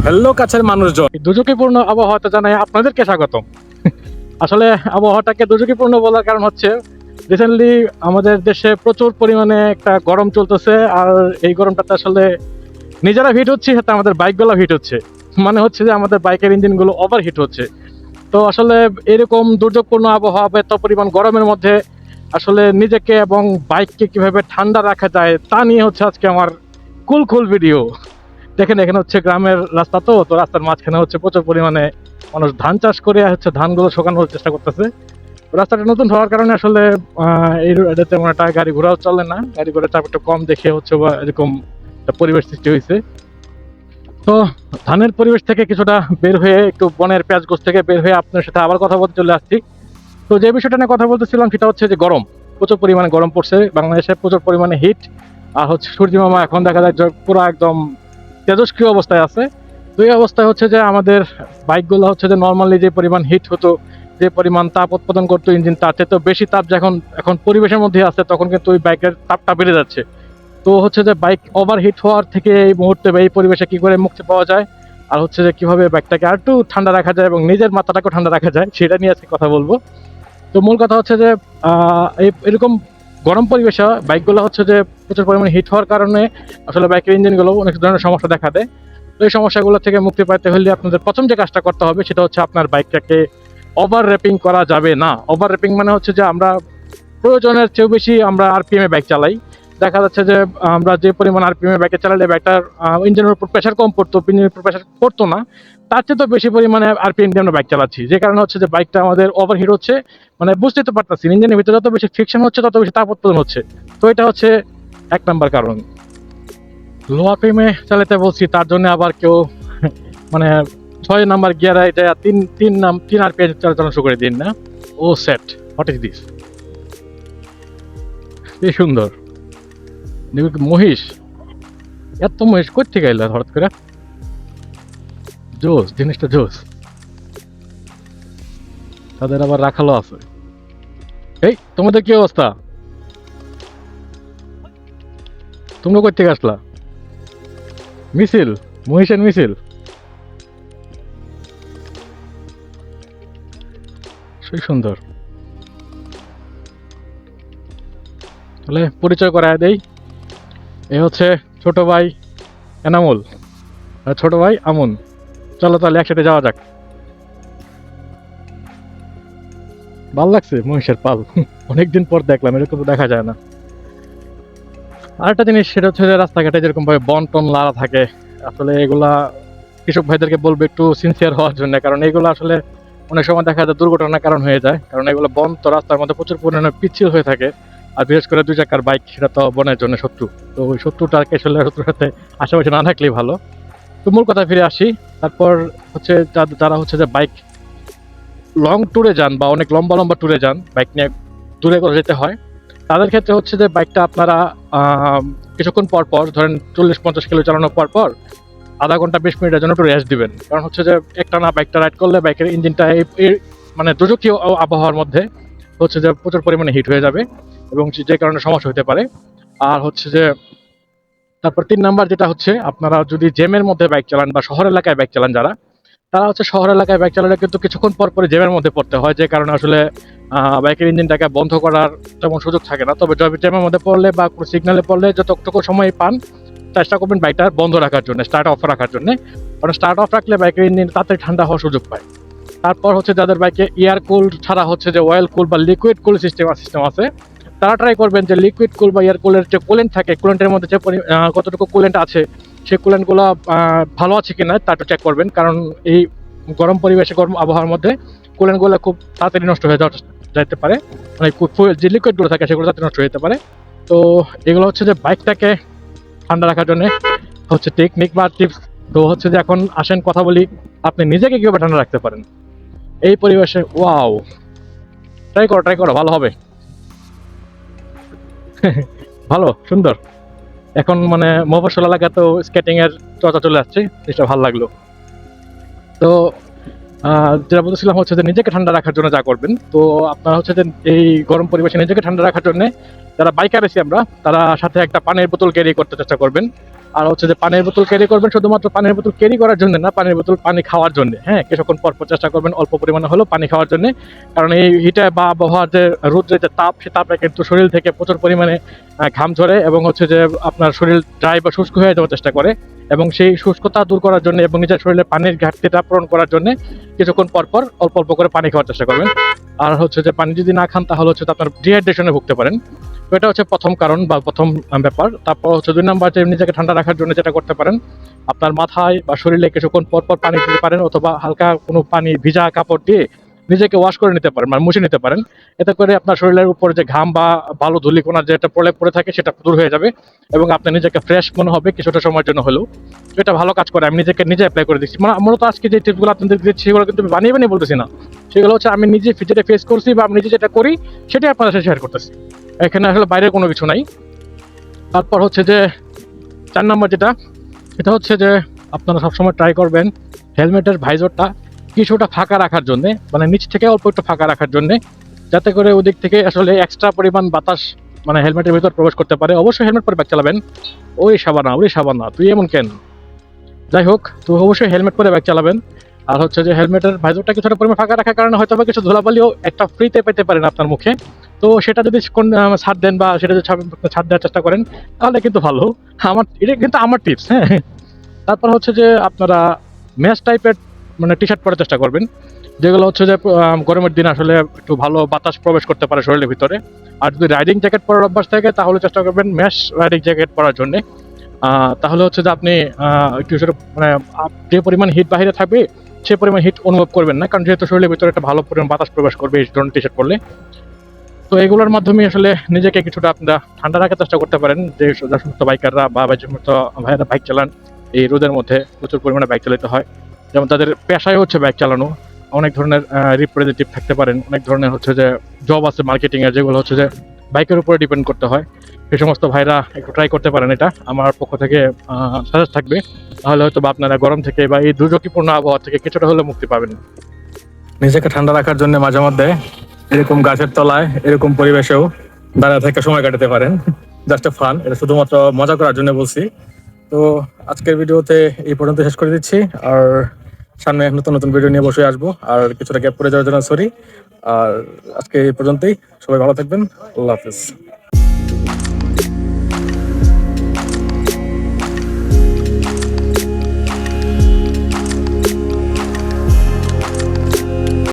Hello কাছের মানুষজন, দুর্যোগপূর্ণ আবহাওয়াতে জানাই আপনাদেরকে স্বাগতম। আসলে আবহাওয়াটাকে দুর্যোগপূর্ণ বলার কারণ হচ্ছে রিসেন্টলি আমাদের দেশে প্রচুর পরিমাণে একটা গরম চলতেছে। আর এই গরমটাতে আসলে নিজেরা হিট হচ্ছে, সাথে আমাদের বাইকগুলো হিট হচ্ছে। মানে হচ্ছে যে আমাদের বাইকের ইঞ্জিনগুলো ওভার হিট হচ্ছে। তো আসলে এরকম দুর্যোগপূর্ণ আবহাওয়া বা এত পরিমাণ গরমের মধ্যে আসলে নিজেকে এবং বাইককে কিভাবে ঠান্ডা রাখা যায় তা নিয়ে হচ্ছে আজকে আমার কুল ভিডিও। দেখেন এখানে হচ্ছে গ্রামের রাস্তা, তো তো রাস্তার মাঝখানে হচ্ছে প্রচুর পরিমাণে মানুষ ধান চাষ করে হচ্ছে ধানগুলো শুকানোর চেষ্টা করতেছে। রাস্তাটা নতুন হওয়ার কারণে আসলে এই রোডে তেমন একটা গাড়ি ঘোড়াও চলে না, গাড়ি ঘোড়ার চাপ একটু কম দেখে হচ্ছে বা এরকম একটা পরিবেশ সৃষ্টি হয়েছে। তো ধানের পরিবেশ থেকে কিছুটা বের হয়ে একটু বনের পেঁয়াজ গোছ থেকে বের হয়ে আপনার সাথে আবার কথা বলতে চলে আসছি। তো যে বিষয়টা নিয়ে কথা বলতেছিলাম সেটা হচ্ছে যে গরম, প্রচুর পরিমাণে গরম পড়ছে বাংলাদেশে, প্রচুর পরিমাণে হিট। আর হচ্ছে সূর্য মামা এখন দেখা যায় যে পুরো একদম তেজস্ক্রিয় অবস্থায় আছে। তো এই অবস্থায় হচ্ছে যে আমাদের বাইকগুলো হচ্ছে যে নর্মালি যে পরিমাণ হিট হতো, যে পরিমাণ তাপ উৎপাদন করতো ইঞ্জিন, তার চেয়ে তো বেশি তাপ যখন এখন পরিবেশের মধ্যে আছে তখন কিন্তু ওই বাইকের তাপটা বেড়ে যাচ্ছে। তো হচ্ছে যে বাইক ওভার হিট হওয়ার থেকে এই মুহূর্তে বা এই পরিবেশে কি করে মুক্তি পাওয়া যায়, আর হচ্ছে যে কিভাবে বাইকটাকে আর একটু ঠান্ডা রাখা যায় এবং নিজের মাথাটাকেও ঠান্ডা রাখা যায়, সেটা নিয়ে আজকে কথা বলবো। তো মূল কথা হচ্ছে যে এরকম গরম পরিবেশে বাইকগুলো হচ্ছে যে প্রচুর পরিমাণে হিট হওয়ার কারণে আসলে বাইকের ইঞ্জিনগুলো অনেক ধরনের সমস্যা দেখা দেয়। তো এই সমস্যাগুলো থেকে মুক্তি পাইতে হলে আপনাদের প্রথম যে কাজটা করতে হবে সেটা হচ্ছে আপনার বাইকটাকে ওভার র্যাপিং করা যাবে না। ওভার র্যাপিং মানে হচ্ছে যে আমরা প্রয়োজনের চেয়েও বেশি আমরা আরপিএম এ বাইক চালাই। দেখা যাচ্ছে যে আমরা যে পরিমাণ আরপিএম এ বাইকে চালালে বাইকটার ইঞ্জিনের উপর প্রেশার কম পড়তো, ইঞ্জিনের উপর প্রেশার পড়তো না, তার চেয়ে তো বেশি পরিমাণে আরপিএম দিয়ে আমরা বাইক চালাচ্ছি, যে কারণে হচ্ছে যে বাইকটা আমাদের ওভারহিট হচ্ছে। মানে বুঝতে তো পারতেছি ইঞ্জিনের ভিতরে যত বেশি ফ্রিকশন হচ্ছে তত বেশি তাপ উৎপাদন হচ্ছে। তো এটা হচ্ছে এক নাম্বার কারণ। লো আরপিএমে চালাতে বলছি তার জন্য আবার কেউ মানে 6 নাম্বার গিয়ারে এটা তিন আরপিএম চালানো শুরু করে দিন না। ও সেট, হোয়াট ইজ দিস, কি সুন্দর মহিষ। এত মহিষ করতে গেল হঠাৎ করে, জোস জিনিসটা জোস। তাদের আবার রাখালো আছে। এই তোমাদের কি অবস্থা, তোমরা কই থেকে আসলা? মিছিল, মহিষের মিছিল, সেই সুন্দর। তাহলে পরিচয় করায় দেই, এ হচ্ছে ছোট ভাই এনামুল আর ছোট ভাই আমন। চলো তাহলে একসাথে যাওয়া যাক। ভাল লাগছে মহিষের পাল, অনেকদিন পর দেখলাম, এরকম তো দেখা যায় না। আরেকটা জিনিস সেটা হচ্ছে যে রাস্তাঘাটে যেরকম ভাবে বন টন লাড়া থাকে, আসলে এগুলা কৃষক ভাইদেরকে বলবো একটু সিনসিয়ার হওয়ার জন্য, কারণ এগুলো আসলে অনেক সময় দেখা যায় দুর্ঘটনার কারণ হয়ে যায়, কারণ এগুলো বন তো রাস্তার মধ্যে প্রচুর পরিমাণে পিচ্ছিল হয়ে থাকে। আর বিশেষ করে 2 চাকার বাইক, সেটা তো বনের জন্য শত্রু। তো ওই শত্রুটাকে আসলে শত্রুর সাথে আশেপাশে না থাকলেই ভালো। তো মূল কথা ফিরে আসি। তারপর হচ্ছে যারা হচ্ছে যে বাইক লং ট্যুরে যান বা অনেক লম্বা লম্বা ট্যুরে যান, বাইক নিয়ে দূরে করে যেতে হয়, তাদের ক্ষেত্রে হচ্ছে যে বাইকটা আপনারা কিছুক্ষণ পর পর, ধরেন 40-50 কিলো চালানোর পর পর আধা ঘন্টা 20 মিনিটের জন্য একটু রেস্ট দিবেন। কারণ হচ্ছে যে একটানা বাইকটা রাইড করলে বাইকের ইঞ্জিনটা মানে দুর্যোগীয় আবহাওয়ার মধ্যে হচ্ছে যে প্রচুর পরিমাণে হিট হয়ে যাবে এবং যে কারণে সমস্যা হতে পারে। আর হচ্ছে যে তারপর 3 নাম্বার যেটা হচ্ছে, আপনারা যদি জ্যামের মধ্যে বাইক চালান বা শহর এলাকায় বাইক চালান যারা, তারা হচ্ছে শহর এলাকায় বাইক চালালে কিন্তু কিছুক্ষণ পর পরে জ্যামের মধ্যে পড়তে হয়, যে কারণে আসলে বাইকের ইঞ্জিনটাকে বন্ধ করার তেমন সুযোগ থাকে না। তবে জ্যামের মধ্যে পড়লে বা কোনো সিগনালে পড়লে যতটুকু সময় পান চেষ্টা করবেন বাইকটা বন্ধ রাখার জন্য, স্টার্ট অফ রাখার জন্য। কারণ স্টার্ট অফ রাখলে বাইকের ইঞ্জিন তাড়াতাড়ি ঠান্ডা হওয়ার সুযোগ পায়। তারপর হচ্ছে যাদের বাইকে এয়ার কুল ছাড়া হচ্ছে যে অয়েল কুল বা লিকুইড কুল সিস্টেম আছে, তারা ট্রাই করবেন যে লিকুইড কুল বা এয়ার কুলের যে কুলেন্ট থাকে, কুলেন্টের মধ্যে যে কতটুকু কুলেন্ট আছে, সেই কুলেন্টগুলো ভালো আছে কিনা তা একটু চেক করবেন। কারণ এই গরম পরিবেশে, গরম আবহাওয়ার মধ্যে কুলেন্টগুলো খুব তাড়াতাড়ি নষ্ট হয়ে যাইতে পারে, মানে যে লিকুইডগুলো থাকে সেগুলো তাড়াতাড়ি নষ্ট হয়ে যেতে পারে। তো এগুলো হচ্ছে যে বাইকটাকে ঠান্ডা রাখার জন্য হচ্ছে টেকনিক বা টিপস। তো হচ্ছে যে এখন আসেন কথা বলি আপনি নিজেকে কিভাবে ঠান্ডা রাখতে পারেন এই পরিবেশে। ওয়াও, ট্রাই করো, ভালো হবে। ভালো, সুন্দর। এখন মানে মফস্বল এলাকা তো স্কেটিং এর চর্চা চলে আসছে, এটা ভালো লাগলো। তো যেটা বলছিলাম হচ্ছে যে নিজেকে ঠান্ডা রাখার জন্য যা করবেন, তো আপনারা হচ্ছে যে এই গরম পরিবেশে নিজেকে ঠান্ডা রাখার জন্য যারা বাইকার আছি আমরা, তারা সাথে একটা পানির বোতল ক্যারি করতে চেষ্টা করবেন। আর হচ্ছে যে পানির বোতল ক্যারি করবেন শুধুমাত্র পানির বোতল ক্যারি করার জন্য না, পানির বোতল পানি খাওয়ার জন্য। হ্যাঁ, কিছুক্ষণ পর পর চেষ্টা করবেন অল্প পরিমাণে হলেও পানি খাওয়ার জন্য, কারণ এই হিটে বা আবহাওয়ার যে রৌদ্রের যে তাপ, সে তাপে কিন্তু শরীর থেকে প্রচুর পরিমাণে ঘাম ঝরে এবং হচ্ছে যে আপনার শরীর ড্রাই বা শুষ্ক হয়ে যাওয়ার চেষ্টা করে। এবং সেই শুষ্কতা দূর করার জন্য এবং নিজের শরীরে পানির ঘাটতিটা পূরণ করার জন্য কিছুক্ষণ পর পর অল্প অল্প করে পানি খাওয়ার চেষ্টা করবেন। আর হচ্ছে যে পানি যদি না খান তাহলে হচ্ছে আপনার ডিহাইড্রেশনে ভুগতে পারেন। তো এটা হচ্ছে প্রথম কারণ বা প্রথম ব্যাপার। তারপর হচ্ছে 2 নাম্বার, যে নিজেকে ঠান্ডা রাখার জন্য যেটা করতে পারেন, আপনার মাথায় বা শরীরে কিছুক্ষণ পর পর পানি দিতে পারেন, অথবা হালকা কোনো পানি ভিজা কাপড় দিয়ে নিজেকে ওয়াশ করে নিতে পারেন, মানে মুছে নিতে পারেন। এতে করে আপনার শরীরের উপর যে ঘাম বা বালু ধূলিকণা যেটা প্রলেপ পড়ে থাকে সেটা দূর হয়ে যাবে এবং আপনি নিজেকে ফ্রেশ মনে হবে কিছুটা সময়ের জন্য হলেও। তো এটা ভালো কাজ করে, আমি নিজেকে নিজে অ্যাপ্লাই করে দিচ্ছি। মানে মূলত আজকে যে টিপসগুলো আপনাদের দিচ্ছি সেগুলো কিন্তু আমি বানিয়ে বানিয়ে বলতেছি না, সেগুলো হচ্ছে আমি নিজে যেটা ফেস করছি বা আমি নিজে যেটা করি সেটাই আপনাদের সাথে শেয়ার করতেছি। এখানে আসলে বাইরের কোনো কিছু নাই। তারপর হচ্ছে যে 4 নম্বর যেটা, সেটা হচ্ছে যে আপনারা সবসময় ট্রাই করবেন হেলমেটের ভাইজরটা কিছুটা ফাঁকা রাখার জন্যে, মানে নিচ থেকে অল্প একটু ফাঁকা রাখার জন্যে, যাতে করে ওদিক থেকে আসলে এক্সট্রা পরিমাণ বাতাস মানে হেলমেটের ভিতর প্রবেশ করতে পারে। অবশ্যই হেলমেট পরে বাইক চালাবেন। ওই সাবানা তুই এমন কেন? যাই হোক, তো অবশ্যই হেলমেট পরে বাইক চালাবেন। আর হচ্ছে যে হেলমেটের ভাইজরটা কিছুটা পরিমাণ ফাঁকা রাখার কারণে হয়তো বা কিছু ধুলাবালিও একটা ফ্রিতে পেতে পারেন আপনার মুখে। তো সেটা যদি ছাড় দেন বা সেটা যদি ছাড় দেওয়ার চেষ্টা করেন তাহলে কিন্তু ভালো। এটা কিন্তু আমার টিপস, হ্যাঁ। তারপর হচ্ছে যে আপনারা ম্যাশ টাইপের মানে টি শার্ট পরার চেষ্টা করবেন, যেগুলো হচ্ছে যে গরমের দিন আসলে একটু ভালো বাতাস প্রবেশ করতে পারে শরীরের ভিতরে। আর যদি রাইডিং জ্যাকেট পরার অভ্যাস থাকে তাহলে চেষ্টা করবেন ম্যাশ রাইডিং জ্যাকেট পরার জন্যে। তাহলে হচ্ছে যে আপনি একটু মানে যে পরিমাণ হিট বাহিরে থাকবে সে পরিমাণ হিট অনুভব করবেন না, কারণ যেহেতু শরীরের ভিতরে একটা ভালো পরিমাণ বাতাস প্রবেশ করবে এই ধরনের টি শার্ট পরলে। তো এগুলোর মাধ্যমে আসলে নিজেকে কিছুটা আপনারা ঠান্ডা রাখার চেষ্টা করতে পারেন। যে সমস্ত বাইকাররা বা যে সমস্ত ভাইয়েরা বাইক চালান এই রোদের মধ্যে প্রচুর পরিমাণে বাইক চালাতে হয়, যেমন তাদের পেশাই হচ্ছে বাইক চালানো, অনেক ধরনের রিপ্রেজেন্টেটিভ থাকতে পারেন, অনেক ধরনের হচ্ছে যে জব আছে মার্কেটিং এর, যেগুলো হচ্ছে যে বাইকের উপরে ডিপেন্ড করতে হয়। সেই সমস্ত ভাইরা একটু ট্রাই করতে পারেন, এটা আমার পক্ষ থেকে সাজেস্ট থাকবে। তাহলে হয়তো বা আপনারা গরম থেকে বা এই দুর্যোগপূর্ণ আবহাওয়া থেকে কিছুটা হলেও মুক্তি পাবেন। নিজেকে ঠান্ডা রাখার জন্য মাঝে মধ্যে এরকম গাছের তলায় এরকম পরিবেশেও দাঁড়িয়ে থেকে সময় কাটাতে পারেন। জাস্ট ফান, এটা শুধুমাত্র মজা করার জন্য বলছি। তো আজকের ভিডিওতে এই পর্যন্ত শেষ করে দিচ্ছি। আর সামনে নতুন নতুন ভিডিও নিয়ে বসে আসবো। আর কিছুটা গ্যাপ পড়ে যাওয়ার জন্য সরি। আর আজকে এই পর্যন্তই, সবাই ভালো থাকবেন। আল্লাহ হাফিজ।